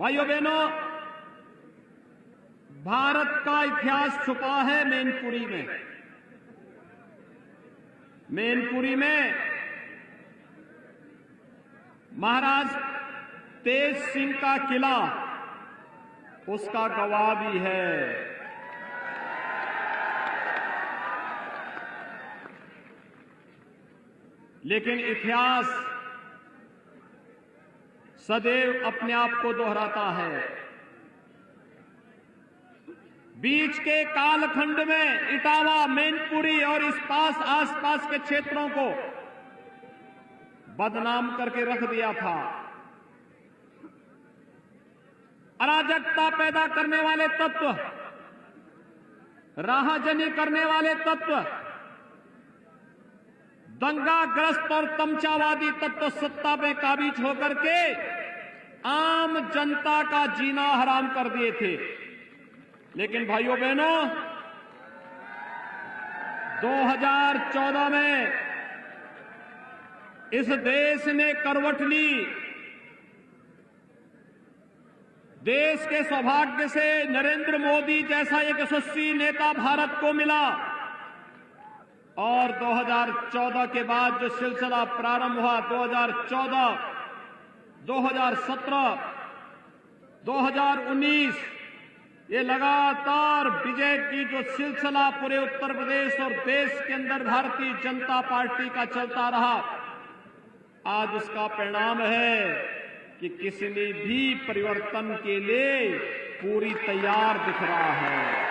भाइयों बहनों, भारत का इतिहास छुपा है मैनपुरी में। मैनपुरी में महाराज तेज सिंह का किला उसका गवाह भी है। लेकिन इतिहास सदैव अपने आप को दोहराता है। बीच के कालखंड में इटावा, मैनपुरी और इस आसपास के क्षेत्रों को बदनाम करके रख दिया था। अराजकता पैदा करने वाले तत्व, राहजनी करने वाले तत्व, दंगाग्रस्त और तमचावादी तत्व सत्ता में काबिज होकर के आम जनता का जीना हराम कर दिए थे। लेकिन भाइयों बहनों, 2014 में इस देश ने करवट ली। देश के सौभाग्य से नरेंद्र मोदी जैसा एक यशस्वी नेता भारत को मिला और 2014 के बाद जो सिलसिला प्रारंभ हुआ, 2014, 2017, 2019, ये लगातार विजय की जो सिलसिला पूरे उत्तर प्रदेश और देश के अंदर भारतीय जनता पार्टी का चलता रहा, आज उसका परिणाम है कि किसी ने भी परिवर्तन के लिए पूरी तैयार दिख रहा है।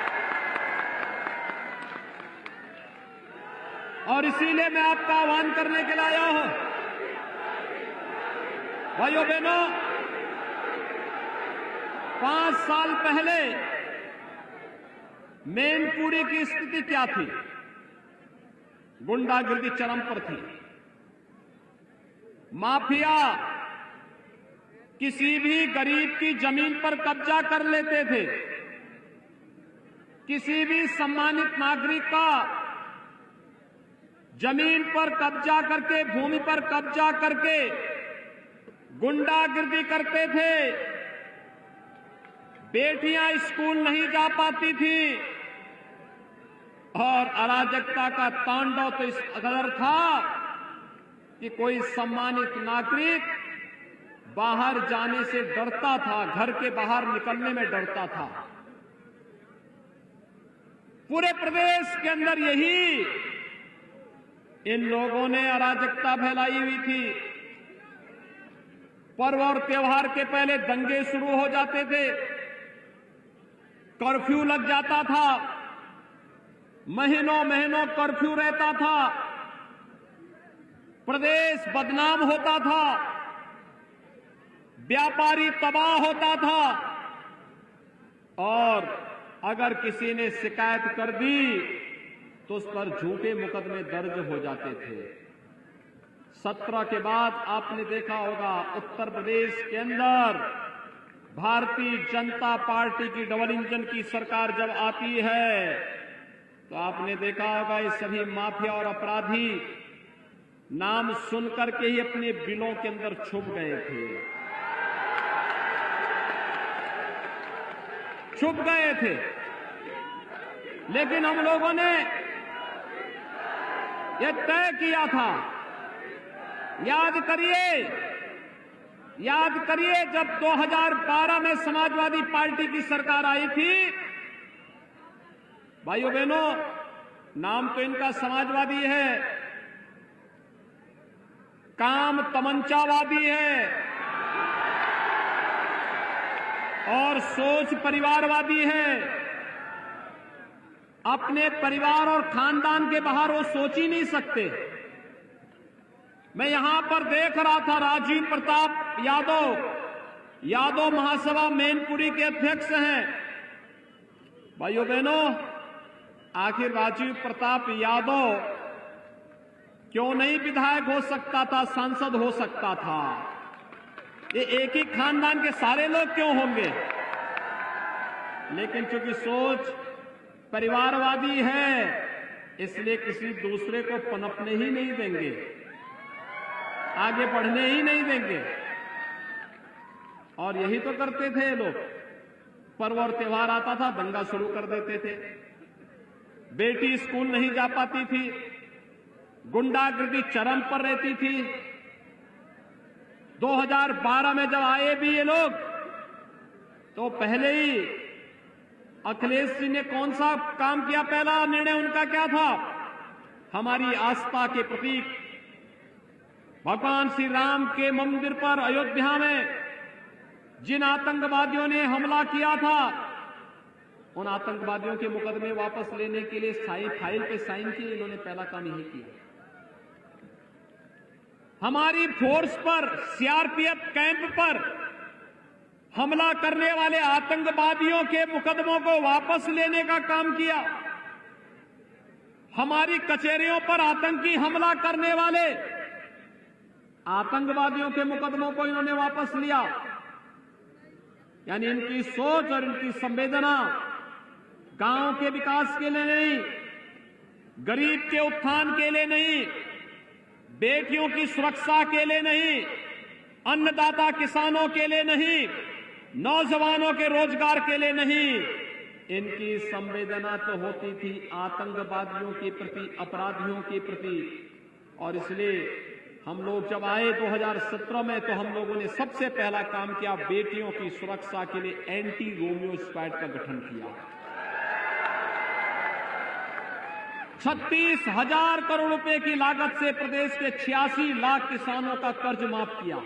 और इसीलिए मैं आपका आह्वान करने के लिए आया हूं। भाइयों बहनों, 5 साल पहले मैनपुरी की स्थिति क्या थी? गुंडागिर्दी चरम पर थी। माफिया किसी भी गरीब की जमीन पर कब्जा कर लेते थे। किसी भी सम्मानित नागरिक का जमीन पर कब्जा करके, भूमि पर कब्जा करके गुंडागिर्दी करते थे। बेटियां स्कूल नहीं जा पाती थी और अराजकता का तांडव तो इस कदर था कि कोई सम्मानित नागरिक बाहर जाने से डरता था, घर के बाहर निकलने में डरता था। पूरे प्रदेश के अंदर यही इन लोगों ने अराजकता फैलाई हुई थी। पर्व और त्योहार के पहले दंगे शुरू हो जाते थे, कर्फ्यू लग जाता था, महीनों महीनों कर्फ्यू रहता था, प्रदेश बदनाम होता था, व्यापारी तबाह होता था और अगर किसी ने शिकायत कर दी तो उस पर झूठे मुकदमे दर्ज हो जाते थे। 17 के बाद आपने देखा होगा उत्तर प्रदेश के अंदर भारतीय जनता पार्टी की डबल इंजन की सरकार जब आती है तो आपने देखा होगा ये सभी माफिया और अपराधी नाम सुनकर के ही अपने बिलों के अंदर छुप गए थे, छुप गए थे। लेकिन हम लोगों ने यह तय किया था, याद करिए जब 2012 में समाजवादी पार्टी की सरकार आई थी। भाइयों बहनों, नाम तो इनका समाजवादी है, काम तमंचावादी है और सोच परिवारवादी है। अपने परिवार और खानदान के बाहर वो सोच ही नहीं सकते। मैं यहां पर देख रहा था राजीव प्रताप यादव महासभा मैनपुरी के अध्यक्ष हैं। भाइयों बहनों, आखिर राजीव प्रताप यादव क्यों नहीं विधायक हो सकता था, सांसद हो सकता था? ये एक ही खानदान के सारे लोग क्यों होंगे? लेकिन चूंकि सोच परिवारवादी है इसलिए किसी दूसरे को पनपने ही नहीं देंगे, आगे बढ़ने ही नहीं देंगे। और यही तो करते थे ये लोग। पर्व और त्योहार आता था, दंगा शुरू कर देते थे। बेटी स्कूल नहीं जा पाती थी, गुंडागर्दी चरम पर रहती थी। 2012 में जब आए भी ये लोग, तो पहले ही अखिलेश जी ने कौन सा काम किया? पहला निर्णय उनका क्या था? हमारी आस्था के प्रतीक भगवान श्री राम के मंदिर पर अयोध्या में जिन आतंकवादियों ने हमला किया था, उन आतंकवादियों के मुकदमे वापस लेने के लिए फाइल पे साइन किए। इन्होंने पहला काम यही किया। हमारी फोर्स पर, सीआरपीएफ कैंप पर हमला करने वाले आतंकवादियों के मुकदमों को वापस लेने का काम किया। हमारी कचहरियों पर आतंकी हमला करने वाले आतंकवादियों के मुकदमों को इन्होंने वापस लिया। यानी इनकी सोच और इनकी संवेदना गांव के विकास के लिए नहीं, गरीब के उत्थान के लिए नहीं, बेटियों की सुरक्षा के लिए नहीं, अन्नदाता किसानों के लिए नहीं, नौजवानों के रोजगार के लिए नहीं, इनकी संवेदना तो होती थी आतंकवादियों के प्रति, अपराधियों के प्रति। और इसलिए हम लोग जब आए 2017 में, तो हम लोगों ने सबसे पहला काम किया, बेटियों की सुरक्षा के लिए एंटी रोमियो स्क्वाड का गठन किया। 36,000 करोड़ रुपए की लागत से प्रदेश के 86 लाख किसानों का कर्ज माफ किया।